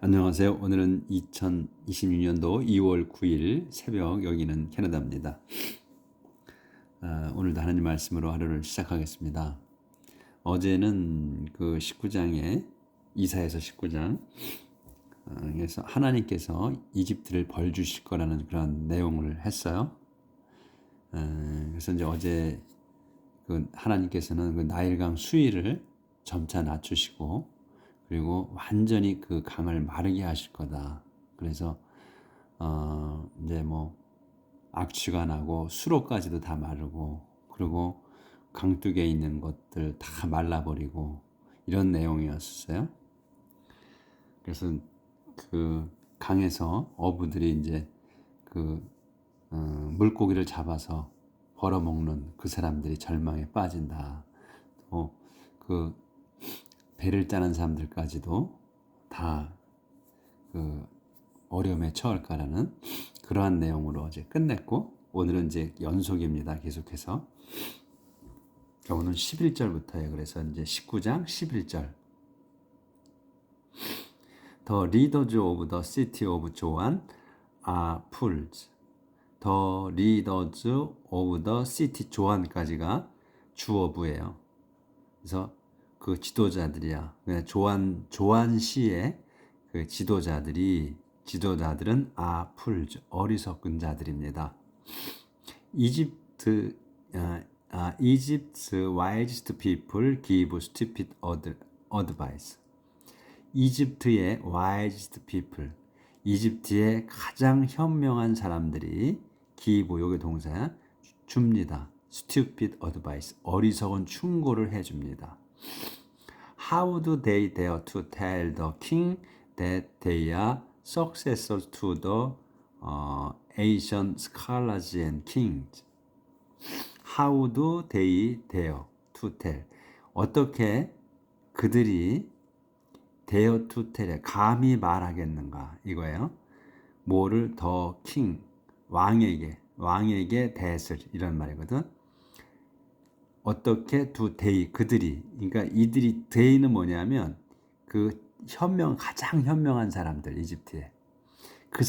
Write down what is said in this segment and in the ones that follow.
안녕하세요. 오늘은 2026년도 2월 9일 새벽, 여기는 캐나다입니다. 오늘도 하나님 말씀으로 하루를 시작하겠습니다. 어제는 그 19장에 이사야서 19장 에서 하나님께서 이집트를 벌 주실 거라는 그런 내용을 했어요. 그래서 이제 어제 그 하나님께서는 그 나일강 수위를 점차 낮추시고, 그리고 완전히 그 강을 마르게 하실 거다. 그래서 이제 뭐 악취가 나고 수로까지도 다 마르고, 그리고 강둑에 있는 것들 다 말라버리고, 이런 내용이었어요. 그래서 그 강에서 어부들이 이제 그 물고기를 잡아서 벌어먹는 그 사람들이 절망에 빠진다. 또 그 배를 짜는 사람들까지도 다 그 어려움에 처할까라는 그러한 내용으로 어제 끝냈고, 오늘은 이제 연속입니다. 계속해서. 오늘 11절부터예요. 그래서 이제 19장 11절. The leaders of the city of Joan are fools. The leaders of the city 조안까지가 주어부예요. 그래서 그 지도자들이야. 조안시의 그 지도자들은 fools, 어리석은 자들입니다. Egypt's wisest people give stupid advice. 이집트의 wisest people, 이집트의 가장 현명한 사람들이 give, 요게 동사야, 줍니다. stupid advice, 어리석은 충고를 해줍니다. How do they dare to tell the king that they are successors to the Asian scholars and kings? How do they dare to tell? 어떻게 그들이 dare to tell, 감히 말하겠는가, 이거예요. 뭐를 더 king, 왕에게 that을, 이런 말이거든. 어떻게 do they, 그들이, 그러니까 이들이, they는 뭐냐면 그 가장 현명한 사람들, 이집트에 그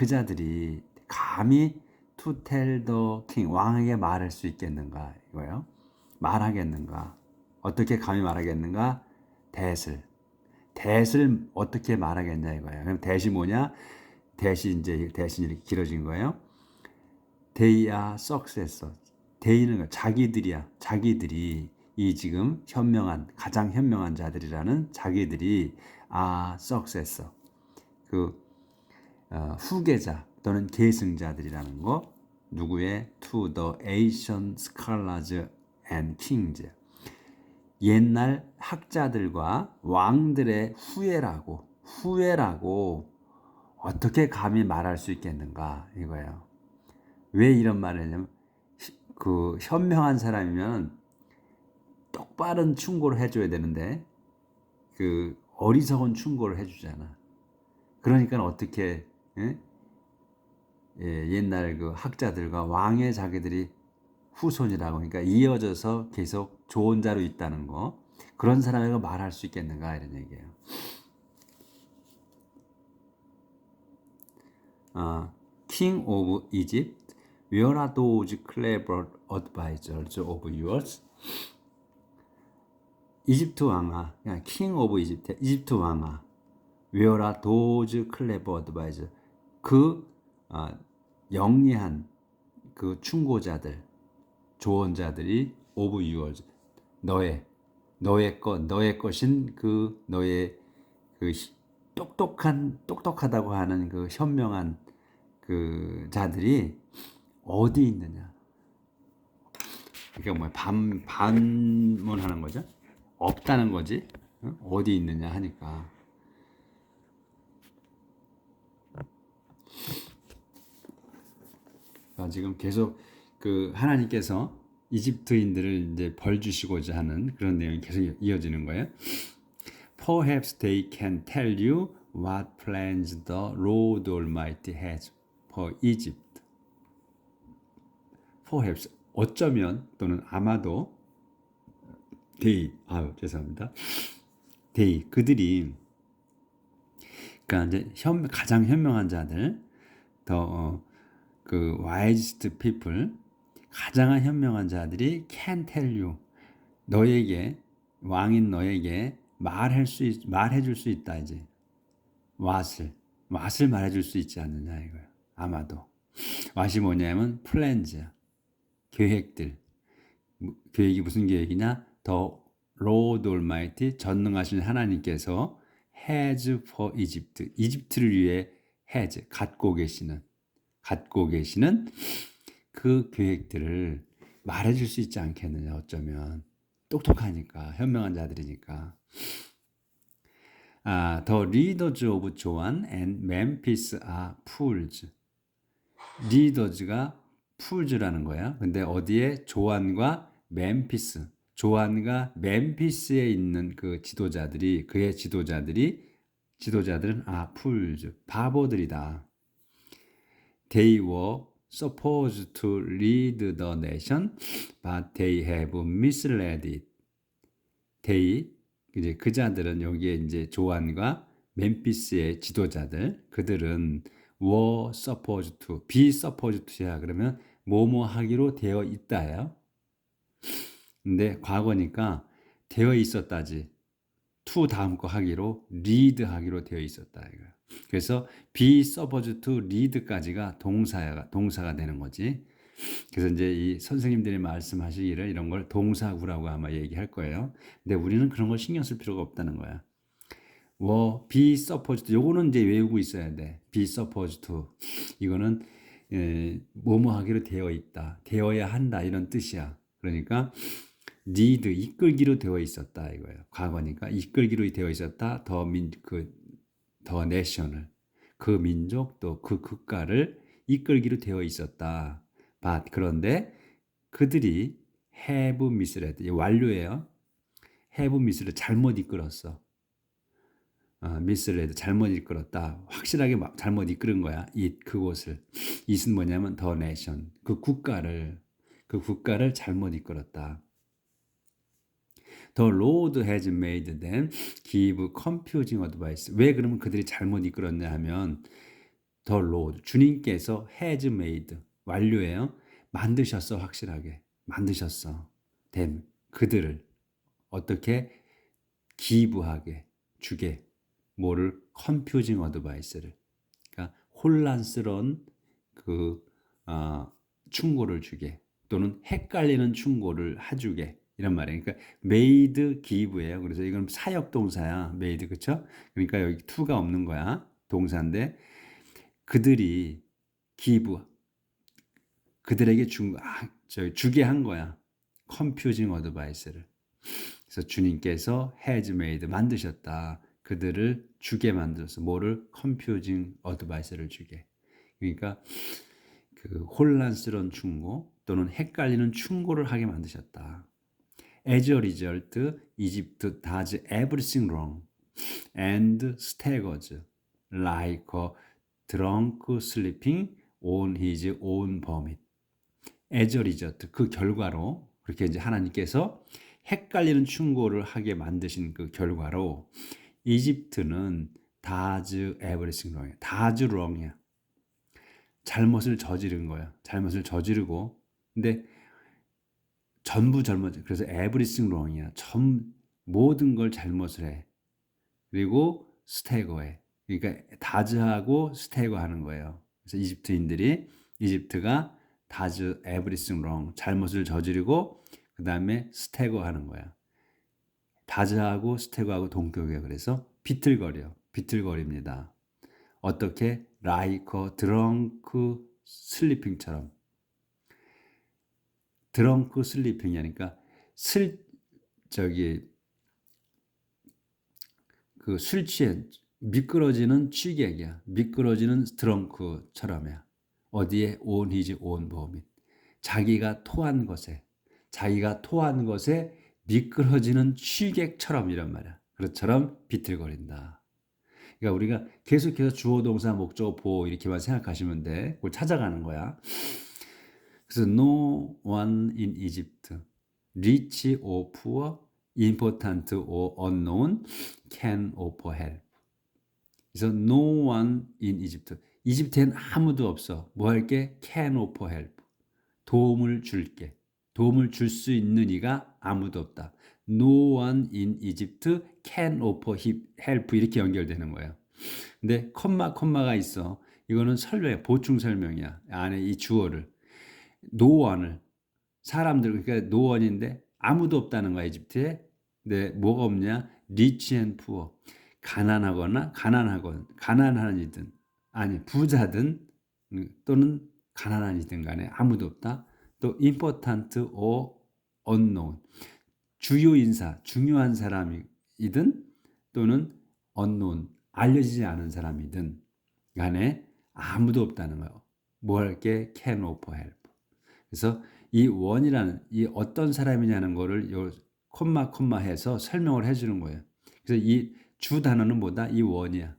자들이 감히 to tell the king, 왕에게 말할 수 있겠는가, 이거예요. 말하겠는가, 어떻게 감히 말하겠는가, that을 어떻게 말하겠냐, 이거예요. 그럼 that이 뭐냐, that이 이렇게 길어진 거예요. They are successors. they는 자기들이야. 자기들이, 이 지금 가장 현명한 자들이라는 자기들이 are successor, 그 후계자 또는 계승자들이라는 거. 누구의? To the Asian scholars and kings. 옛날 학자들과 왕들의 후예라고 어떻게 감히 말할 수 있겠는가, 이거예요. 왜 이런 말을 하냐면, 그 현명한 사람이면 똑바른 충고를 해줘야 되는데 그 어리석은 충고를 해주잖아. 그러니까 어떻게, 옛날 그 학자들과 왕의 자기들이 후손이라고, 그러니까 이어져서 계속 좋은 자로 있다는 거, 그런 사람에게 말할 수 있겠는가, 이런 얘기예요. King of Egypt, where are those clever advisors of yours? 이집트 왕아, King of Egypt, 이집트 왕아, where are those clever advisors? 그 영리한 그 충고자들, 조언자들이 of yours, 너의 것인 그 너의 그 똑똑하다고 하는 그 현명한 그 자들이 어디 있느냐? 그러니까 반문하는 거죠. 없다는 거지. 어디 있느냐 하니까. 지금 계속 그 하나님께서 이집트인들을 이제 벌 주시고자 하는 그런 내용이 계속 이어지는 거예요. Perhaps they can tell you what plans the Lord Almighty has for Egypt. Perhaps, 어쩌면 또는 아마도 they, 죄송합니다. they, 그들이 그러니까 이제 가장 현명한 자들, 그 wisest people, 가장 가장 자들이 can tell you, 너에게, 왕인 너에게 말해줄 수 있다. 이제 what을 말해줄 수 있지 않느냐 이거야. 아마도 what이 뭐냐면 플랜즈, 계획들. 계획이 무슨 계획이냐? 더 Lord Almighty, 전능하신 하나님께서 has for Egypt, 이집트를 위해 has, 갖고 계시는 그 계획들을 말해줄 수 있지 않겠느냐. 어쩌면 똑똑하니까, 현명한 자들이니까. The leaders of Joan and Memphis are fools. 리더즈가 풀즈라는 거야. 근데 어디에? 조안과 멤피스. 조안과 멤피스에 있는 그 지도자들이, 그의 지도자들은 풀즈, 바보들이다. They were supposed to lead the nation, but they have misled it. 이제 그 자들은, 여기에 이제 조안과 멤피스의 지도자들, 그들은 were supposed to, be supposed to야. 그러면 뭐뭐 하기로 되어 있다예요. 근데 과거니까 되어 있었다지. to 다음 거 하기로, lead 하기로 되어 있었다 이거. 그래서 be supposed to lead까지가 동사가 되는 거지. 그래서 이제 이 선생님들이 말씀하시기를 이런 걸 동사구라고 아마 얘기할 거예요. 근데 우리는 그런 걸 신경 쓸 필요가 없다는 거야. be supposed to, 요거는 이제 외우고 있어야 돼. be supposed to. 이거는 뭐뭐 하기로 되어 있다, 되어야 한다, 이런 뜻이야. 그러니까 lead, 이끌기로 되어 있었다 이거예요. 과거니까 이끌기로 되어 있었다. 더 내셔널, 그 민족 또 그 국가를 이끌기로 되어 있었다. but, 그런데 그들이 have misled, 완료예요. have misled, 잘못 이끌었어. misled, 잘못 이끌었다. 확실하게 잘못 이끌은 거야. 그곳을. it은 뭐냐면 the nation, 그 국가를 잘못 이끌었다. The Lord has made them give confusing advice. 왜 그러면 그들이 잘못 이끌었냐 하면, The Lord, 주님께서 has made, 완료예요. 만드셨어, 확실하게. 만드셨어. them, 그들을. 어떻게? 기부하게, 주게. 뭐를? confusing advice를. 그러니까 혼란스러운 충고를 주게. 또는 헷갈리는 충고를 해주게. 이런 말이에요. 그러니까 made, give예요. 그래서 이건 사역 동사야. made, 그렇죠? 그러니까 여기 to가 없는 거야. 동사인데 그들이 give, 그들에게 주게 한 거야. confusing advice를. 그래서 주님께서 has made, 만드셨다. 그들을 주게 만들었어. 뭐를? confusing advice를 주게. 그러니까 그 혼란스러운 충고 또는 헷갈리는 충고를 하게 만드셨다. As a result, Egypt does everything wrong and staggers like a drunk sleeping on his own vomit. As a result, 그 결과로, 그렇게 이제 하나님께서 헷갈리는 충고를 하게 만드신 그 결과로 이집트는 does everything wrong이야. does wrong이야. 잘못을 저지른 거야. 잘못을 저지르고, 근데 전부 잘못, 그래서 everything wrong이야. 모든 걸 잘못을 해. 그리고 스태거해. 그러니까 다즈하고 스태거하는 거예요. 그래서 이집트가 다즈 everything wrong, 잘못을 저지르고 그 다음에 스태거하는 거야. 다즈하고 스태거하고 동격이에요. 그래서 비틀거립니다. 어떻게? like a drunk sleeping처럼. 드렁크 슬리핑이니까 술 취해 미끄러지는 취객이야. 미끄러지는 드렁크처럼이야. 어디에? on his own vomit. 자기가 토한 것에 미끄러지는 취객처럼, 이란 말이야. 그것처럼 비틀거린다. 그러니까 우리가 계속해서 주어 동사 목적어 보호 이렇게만 생각하시면 돼. 그걸 찾아가는 거야. 그래서 no one in Egypt, rich or poor, important or unknown, can offer help. 그래서 no one in Egypt. 이집트엔 아무도 없어. 뭐 할게? can offer help. 도움을 줄게. 도움을 줄 수 있는 이가 아무도 없다. No one in Egypt can offer help. 이렇게 연결되는 거예요. 근데 콤마가 있어. 이거는 설명, 보충 설명이야. 안에 이 주어를. No one을 사람들, 그러니까 no one인데 아무도 없다는 거야, 이집트에. 근데 뭐가 없냐? rich and poor. 가난한 이든 아니 부자든 또는 가난한 이든 간에 아무도 없다. 또 important or unknown. 주요 인사, 중요한 사람이든 또는 unknown, 알려지지 않은 사람이든 간에 아무도 없다는 거예요. 뭐 할게? can offer help. 그래서 이 원이라는 이 어떤 사람이냐는 거를 요 콤마 해서 설명을 해주는 거예요. 그래서 이 주 단어는 뭐다? 이 원이야.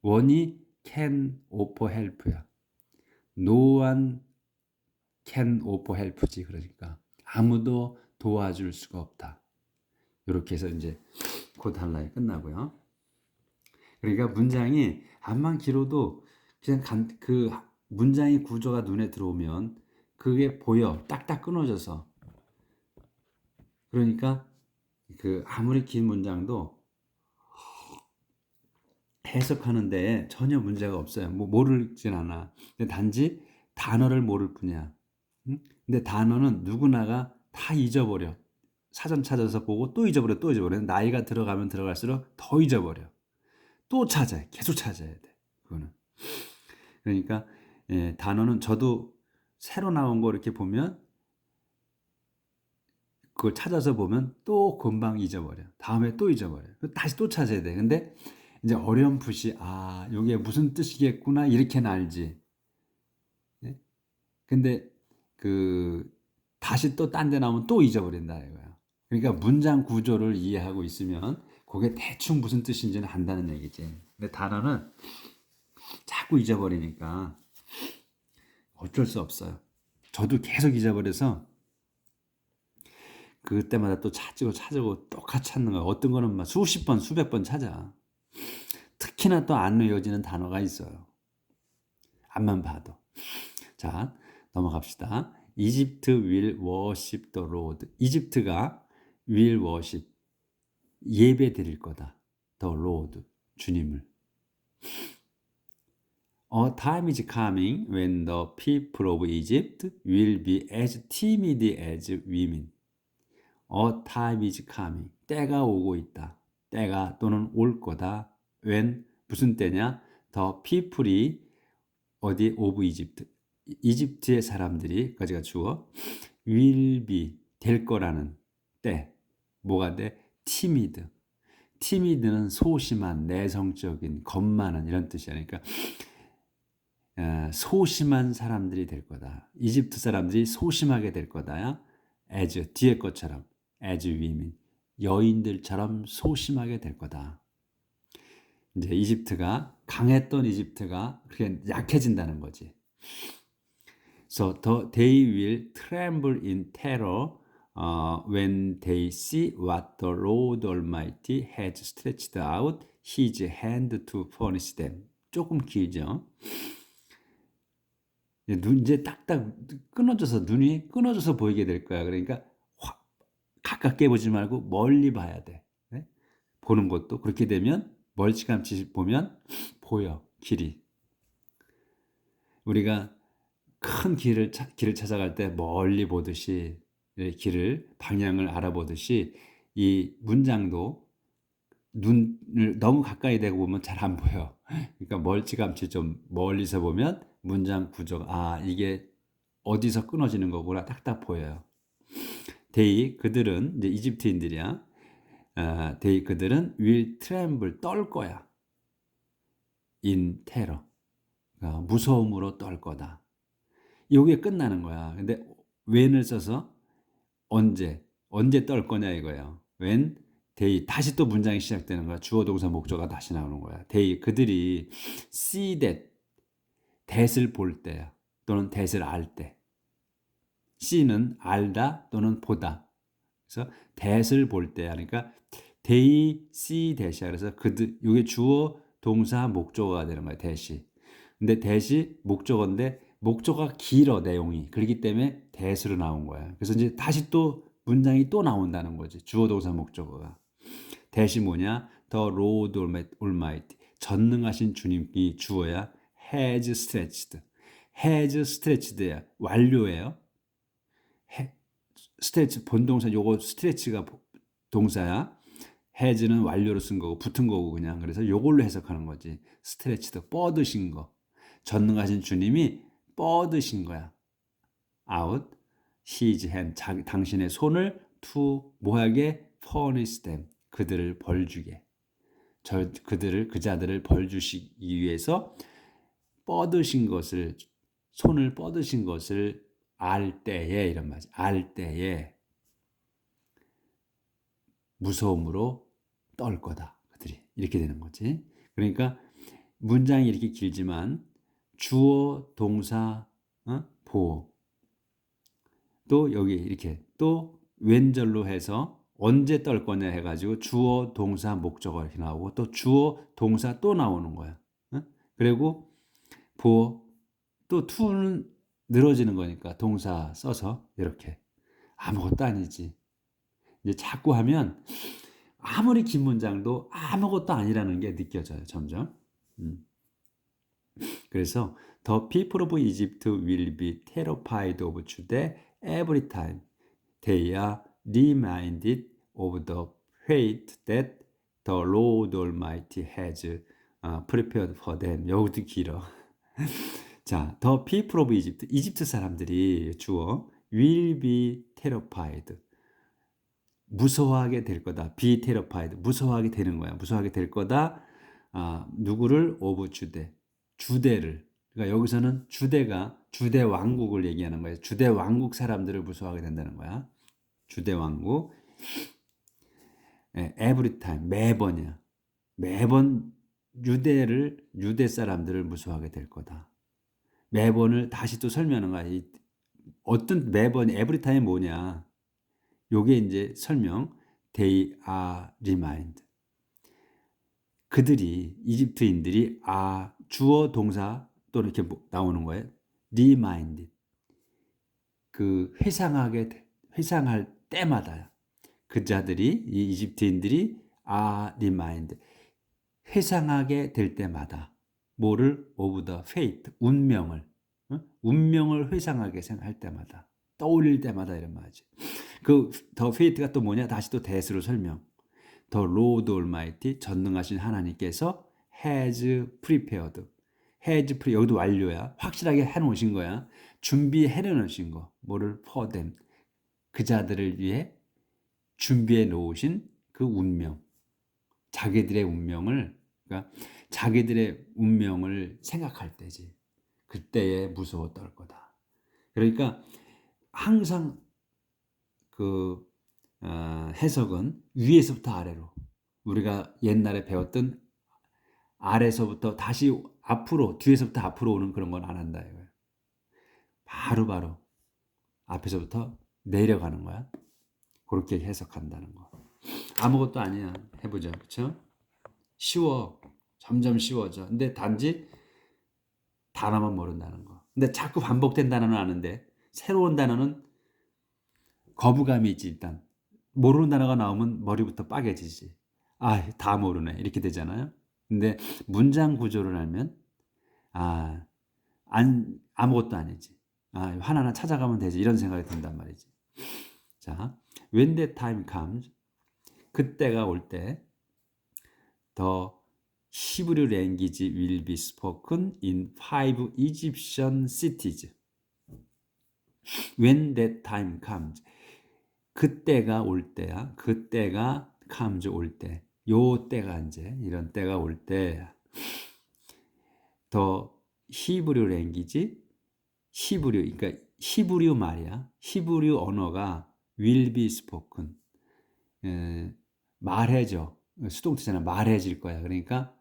원이 can offer help야. No one can offer help지. 그러니까 아무도 도와줄 수가 없다. 이렇게 해서 이제 그 단락이 끝나고요. 그러니까 문장이 암만 길어도 그냥 그 문장의 구조가 눈에 들어오면 그게 보여. 딱딱 끊어져서. 그러니까 그 아무리 긴 문장도 해석하는데 전혀 문제가 없어요. 뭐 모르진 않아. 근데 단지 단어를 모를 뿐이야. 응? 근데 단어는 누구나가 다 잊어버려. 사전 찾아서 보고 또 잊어버려, 또 잊어버려. 나이가 들어가면 들어갈수록 더 잊어버려. 또 찾아야, 계속 찾아야 돼. 그거는. 그러니까 단어는 저도 새로 나온 거 이렇게 보면 그걸 찾아서 보면 또 금방 잊어버려. 다음에 또 잊어버려. 다시 또 찾아야 돼. 근데 이제 어렴풋이 이게 무슨 뜻이겠구나 이렇게는 알지. 네? 근데 그 다시 또 딴 데 나오면 또 잊어버린다 이거야. 그러니까 문장 구조를 이해하고 있으면 그게 대충 무슨 뜻인지는 안다는 얘기지. 근데 단어는 자꾸 잊어버리니까 어쩔 수 없어요. 저도 계속 잊어버려서 그때마다 또 찾고 똑같이 찾는 거야. 어떤 거는 막 수십 번, 수백 번 찾아. 특히나 또 안 외워지는 단어가 있어요. 앞만 봐도. 자, 넘어갑시다. Egypt will worship the Lord. 이집트가 will worship, 예배 드릴 거다. The Lord, 주님을. A time is coming when the people of Egypt will be as timid as women. A time is coming. 때가 오고 있다. 때가 또는 올 거다. when 무슨 때냐? The people이 어디 of Egypt. 이집트의 사람들이 까지가 주어 will be 될 거라는 때 뭐가 돼? timid. timid는 소심한, 내성적인, 겁 많은 이런 뜻이야. 그러니까 소심한 사람들이 될 거다. 이집트 사람들이 소심하게 될 거다. as 뒤에 것처럼 as women 여인들처럼 소심하게 될 거다. 이제 이집트가 강했던 이집트가 그렇게 약해진다는 거지. So they will tremble in terror when they see what the Lord Almighty has stretched out His hand to punish them. 조금 길죠. 이제 딱딱 끊어져서 눈이 끊어져서 보이게 될 거야. 그러니까 가깝게 보지 말고 멀리 봐야 돼. 네? 보는 것도 그렇게 되면 멀찌감치 보면 보여 길이. 우리가 큰 길을 찾아갈 때 멀리 보듯이 길을 방향을 알아보듯이 이 문장도 눈을 너무 가까이 대고 보면 잘 안 보여. 그러니까 멀찌감치 좀 멀리서 보면 문장 구조가 이게 어디서 끊어지는 거구나 딱딱 보여요. 그들은 이제 이집트인들이야. 그들은 will tremble 떨 거야. in terror. 무서움으로 떨 거다. 이게 끝나는 거야. 근데 when을 써서 언제 떨 거냐 이거예요. when 다시 또 문장이 시작되는 거야. 주어 동사 목적어가 다시 나오는 거야. 그들이 see that을 볼 때야. 또는 that을 알 때. see는 알다 또는 보다. 그래서 that을 볼 때야. 그러니까 they see that이야. 그래서 이게 주어 동사 목적어가 되는 거예요. 대시. 근데 대시 목적어인데 목적어가 길어 내용이. 그렇기 때문에 대수로 나온 거야. 그래서 이제 다시 또 문장이 또 나온다는 거지. 주어 동사 목적어가. 대시 뭐냐? The Lord Almighty. 전능하신 주님이 주어야 has stretched. has stretched야. 완료예요. 스트레치 본동사 요거 스트레치가 동사야. has는 완료로 쓴 거고 붙은 거고 그냥. 그래서 요걸로 해석하는 거지. 스트레치도 뻗으신 거. 전능하신 주님이 뻗으신 거야. out his hand 당신의 손을 to 뭐하게 furnish them 그들을 벌주게. 그 자들을 벌주시기 위해서 뻗으신 것을 손을 뻗으신 것을 알 때에 이런 말이지. 알 때에 무서움으로 떨 거다. 그들이 이렇게 되는 거지. 그러니까 문장이 이렇게 길지만 주어, 동사, 보어 또 여기 이렇게 또 왼절로 해서 언제 떨 거냐 해가지고 주어, 동사, 목적어 이렇게 나오고 또 주어, 동사 또 나오는 거야. 그리고 보어 또 to는 늘어지는 거니까 동사 써서 이렇게 아무것도 아니지. 이제 자꾸 하면 아무리 긴 문장도 아무것도 아니라는 게 느껴져요. 점점. 그래서 The people of Egypt will be terrified of Judah every time they are reminded of the fate that the Lord Almighty has prepared for them. 여기도 길어. 자, The people of Egypt. 이집트 사람들이 주어 will be terrified. 무서워하게 될 거다. be terrified. 무서워하게 되는 거야. 무서워하게 될 거다. 누구를? of 주대. 주대를. 그러니까 여기서는 주대가 주대 왕국을 얘기하는 거예요. 주대 왕국 사람들을 무서워하게 된다는 거야. 주대 왕국. every time. 매번이야. 매번 유대 사람들을 무서워하게 될 거다. 매번을 다시 또 설명하는 거야. 어떤 매번 every time 뭐냐? 요게 이제 설명. They are remind. 그들이 이집트인들이 주어 동사 또 이렇게 나오는 거예요. remind. 그 회상할 때마다 그 자들이 이 이집트인들이 remind. 회상하게 될 때마다 뭐를 of the fate 운명을 회상하게 할 때마다 떠올릴 때마다 이런 말이지. 그 the fate가 또 뭐냐? 다시 또 대수로 설명. The Lord Almighty 전능하신 하나님께서 has prepared. 여기도 완료야. 확실하게 해놓으신 거야. 준비해 놓으신 거. 뭐를 for them. 그 자들을 위해 준비해 놓으신 그 운명. 자기들의 운명을 그러니까 자기들의 운명을 생각할 때지. 그때에 무서워 떨 거다. 그러니까 항상 그 해석은 위에서부터 아래로 우리가 옛날에 배웠던 아래서부터 다시 앞으로 뒤에서부터 앞으로 오는 그런 건 안 한다 이거예요. 바로 앞에서부터 내려가는 거야. 그렇게 해석한다는 거. 아무것도 아니야. 해보자. 그렇죠? 쉬워. 점점 쉬워져. 근데 단지 단어만 모른다는 거. 근데 자꾸 반복된 단어는 아는데 새로운 단어는 거부감이 있지. 일단 모르는 단어가 나오면 머리부터 빠개지지. 다 모르네. 이렇게 되잖아요. 근데 문장 구조를 알면 아무것도 아니지. 하나하나 찾아가면 되지. 이런 생각이 든단 말이지. 자, when that time comes 그때가 올 때 the Hebrew language will be spoken in 5 Egyptian cities. When that time comes 그때가 올 때야. 그때가 comes 올 때. 요 때가 이제 이런 때가 올 때 더 히브리 랭귀지 그러니까 히브리 말이야. 히브리 언어가 will be spoken. 말해져. 수동태잖아. 말해질 거야. 그러니까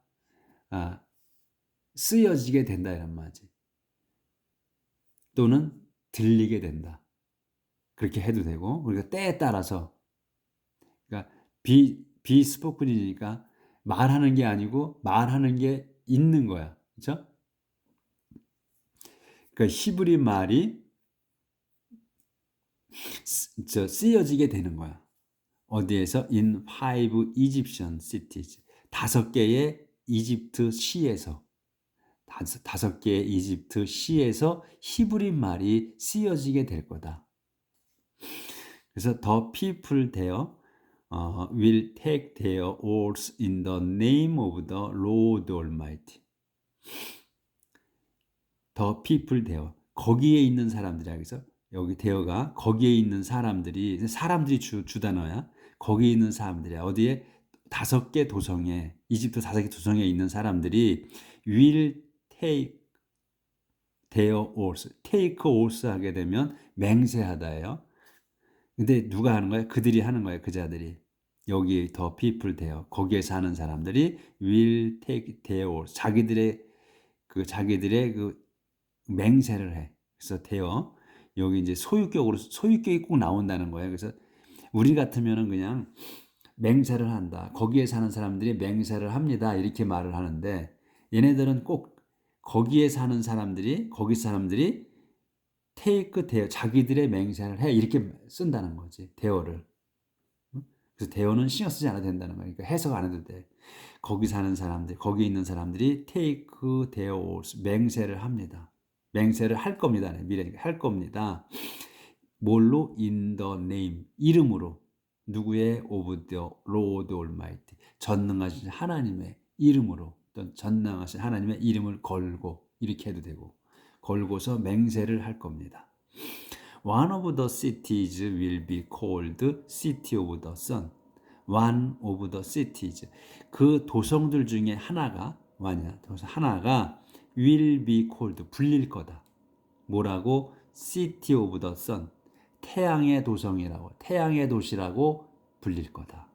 쓰여지게 된다 이런 말이지. 또는 들리게 된다. 그렇게 해도 되고 우리가 때에 따라서 그러니까 비스포큰이니까 말하는 게 아니고 말하는 게 있는 거야. 그렇죠? 그러니까 히브리 말이 쓰여지게 되는 거야. 어디에서? In five Egyptian cities. 5개의 이집트 시에서, 5개의 이집트 시에서 히브리 말이 쓰여지게 될 거다. 그래서 the people there will take their oaths in the name of the Lord Almighty. The people there. 거기에 있는 사람들이야. 그래서 여기 대어가 거기에 있는 사람들이 주 단어야. 거기에 있는 사람들이야. 어디에? 5개 도성에, 이집트 5개 도성에 있는 사람들이 will take their oaths. take oaths 하게 되면 맹세하다예요. 근데 누가 하는 거야? 그들이 하는 거야. 그자들이. 여기 더 people there. 거기에 사는 사람들이 will take their oaths. 자기들의 그 맹세를 해. 그래서 대어 여기 이제 소유격이 꼭 나온다는 거예요. 그래서 우리 같으면은 그냥 맹세를 한다. 거기에 사는 사람들이 맹세를 합니다. 이렇게 말을 하는데 얘네들은 꼭 거기 사람들이 take 대어 자기들의 맹세를 해 이렇게 쓴다는 거지. 대어를. 그래서 대어는 신경 쓰지 않아도 된다는 거니까 그러니까 해석 안 해도 돼. 거기 있는 사람들이 take their oaths 맹세를 합니다. 맹세를 할 겁니다. 미래니까 할 겁니다. 뭘로? In the name 이름으로. 누구의? Of the Lord Almighty 전능하신 하나님의 이름으로. 또는 전능하신 하나님의 이름을 걸고 이렇게 해도 되고 걸고서 맹세를 할 겁니다. One of the cities will be called City of the Sun. One of the cities. 그 도성들 중에 하나가 하나가 will be called 불릴 거다. 뭐라고? City of the Sun. 태양의 도성이라고, 태양의 도시라고 불릴 거다.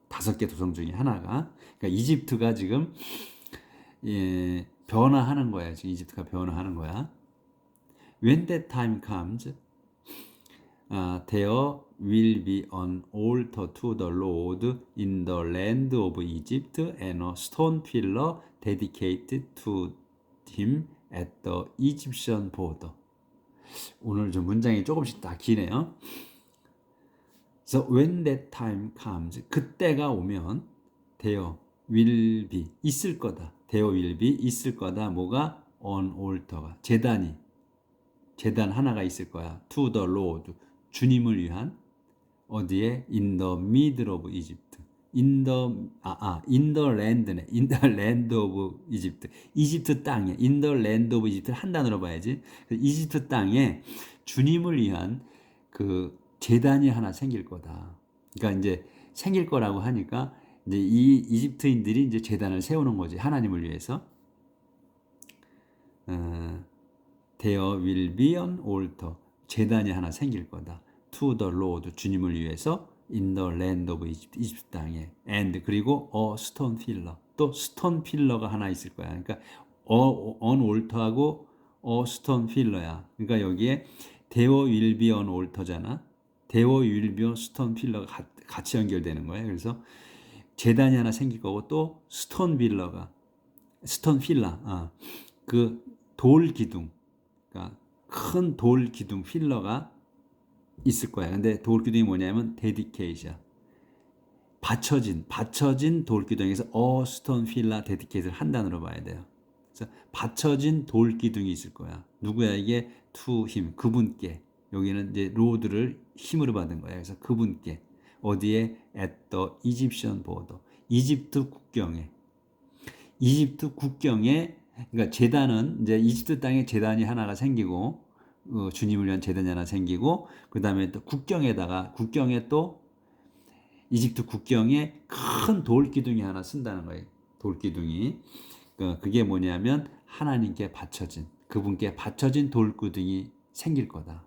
5개 도성 중에 하나가. 그러니까 이집트가 지금 변화하는 거야. 지금 이집트가 변화하는 거야. When that time comes, there will be an altar to the Lord in the land of Egypt and a stone pillar dedicated to him at the Egyptian border. 오늘 좀 문장이 조금씩 다 기네요. So when that time comes, 그때가 오면 there will be 있을 거다. there will be 있을 거다. 뭐가? on altar가 재단 하나가 있을 거야. to the Lord 주님을 위한 어디에? in the middle of Egypt. in the land네. in the land of Egypt. 이집트 땅에 in the land of Egypt 한 단어로 봐야지. 이집트 땅에 주님을 위한 그 제단이 하나 생길 거다. 그러니까 이제 생길 거라고 하니까 이제 이 이집트인들이 이제 제단을 세우는 거지. 하나님을 위해서. There will be an altar. 제단이 하나 생길 거다. To the Lord. 주님을 위해서. In the land of Egypt. 이집트 땅에. And 그리고 a stone pillar. 또 스톤 필러가 하나 있을 거야. 그러니까 on altar하고 a stone pillar야. 그러니까 여기에 There will be an altar잖아. There will be a stone pillar가 같이 연결되는 거예요. 그래서 제단이 하나 생길 거고 또 스톤 필러. 그 돌 기둥. 그러니까 큰 돌 기둥 필러가 있을 거야. 근데 돌 기둥이 뭐냐면 데디케이션. 받쳐진 돌 기둥에서 스톤 필라 데디케이트를 한 단어로 봐야 돼요. 그래서 받쳐진 돌 기둥이 있을 거야. 누구야 이게? to him. 그분께. 여기는 이제 로드를 힘으로 받은 거야. 그래서 그분께. 어디에? at the Egyptian border. 이집트 국경에 그러니까 제단은 이제 이집트 땅에 제단이 하나가 생기고 주님을 위한 제단이 하나 생기고 그다음에 또 국경에 또 이집트 국경에 큰 돌 기둥이 하나 쓴다는 거예요. 돌 기둥이. 그게 뭐냐면 하나님께 받쳐진 그분께 받쳐진 돌 기둥이 생길 거다.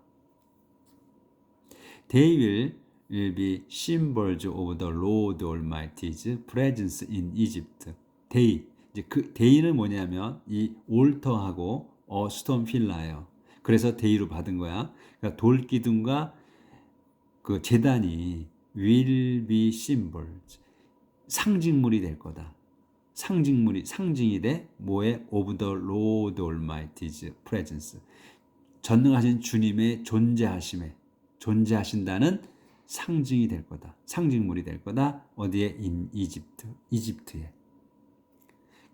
They will be symbols of the Lord Almighty's presence in Egypt. 이제 그 데이는 뭐냐면 이 올터하고 스톤 필라예요. 그래서 데이로 받은 거야. 그러니까 돌 기둥과 그 제단이 will be symbols. 상징물이 될 거다. 상징이 돼 뭐에 of the Lord Almighty's presence. 전능하신 주님의 존재하신다는 상징이 될 거다. 상징물이 될 거다. 어디에? 이집트에.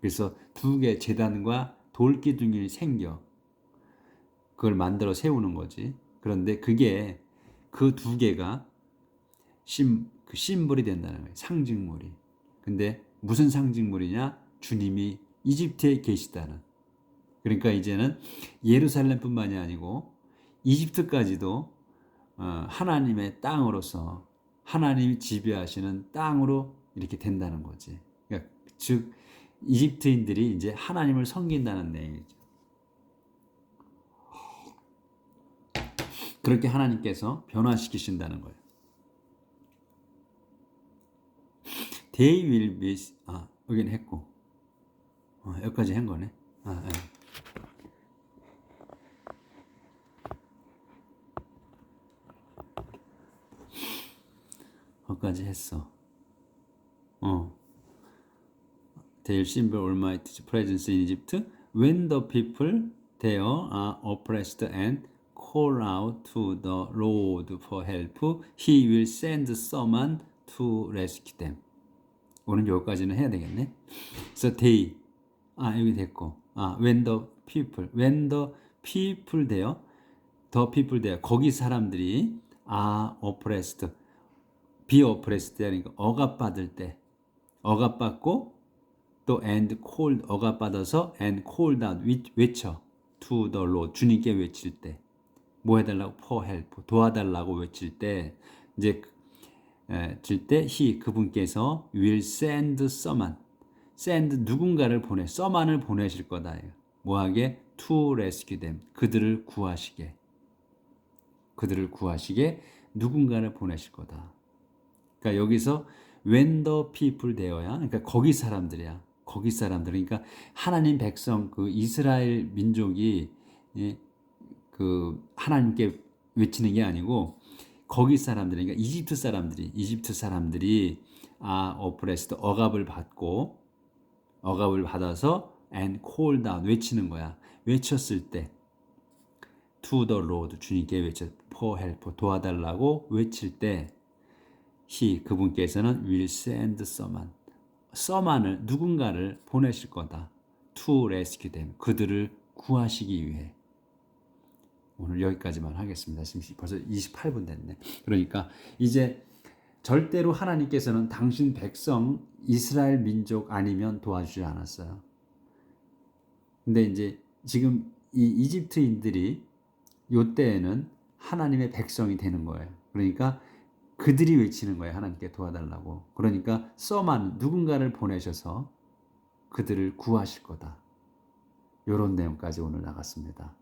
그래서 두 개 제단과 돌기둥이 생겨. 그걸 만들어 세우는 거지. 그런데 그게 그 두 개가 심볼이 된다는 거예요. 상징물이. 근데 무슨 상징물이냐? 주님이 이집트에 계시다는. 그러니까 이제는 예루살렘뿐만이 아니고 이집트까지도 하나님의 땅으로서 하나님이 지배하시는 땅으로 이렇게 된다는 거지. 그러니까 즉 이집트인들이 이제 하나님을 섬긴다는 내용이죠. 그렇게 하나님께서 변화시키신다는 거예요. They will be 여기는 했고 여기까지 한 거네. 예. 여기까지 했어. Their symbol Almighty's presence in Egypt. When the people there are oppressed and call out to the Lord for help, He will send someone to rescue them. 오늘 여기까지는 해야 되겠네. So they 여기 됐고 when the people there 거기 사람들이 are oppressed be oppressed 하니까 억압받고 또 and called 억압받아서 and called out 외쳐 to the Lord 주님께 외칠 때 뭐 해달라고 for help 도와달라고 외칠 때 이제 he 그분께서 will send 누군가를 someone을 보내실 거다. 뭐하게? to rescue them 그들을 구하시게 누군가를 보내실 거다. 그러니까 여기서 when the people there야. 그러니까 거기 사람들이야. 거기 사람들. 그러니까 하나님 백성 그 이스라엘 민족이 그 하나님께 외치는 게 아니고 거기 사람들, 그러니까 이집트 사람들이 oppressed 억압을 받아서 and called out 외치는 거야. 외쳤을 때 to the Lord 주님께 외쳐 for help 도와달라고 외칠 때 he 그분께서는 will send someone을 누군가를 보내실 거다. to rescue them 그들을 구하시기 위해. 오늘 여기까지만 하겠습니다. 지금 벌써 28분 됐네. 그러니까 이제 절대로 하나님께서는 당신 백성 이스라엘 민족 아니면 도와주지 않았어요. 근데 이제 지금 이 이집트인들이 요때에는 하나님의 백성이 되는 거예요. 그러니까 그들이 외치는 거예요. 하나님께 도와달라고. 그러니까 누군가를 보내셔서 그들을 구하실 거다. 이런 내용까지 오늘 나갔습니다.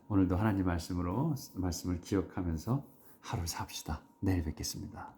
오늘도 하나님 말씀을 기억하면서 하루 삽시다. 내일 뵙겠습니다.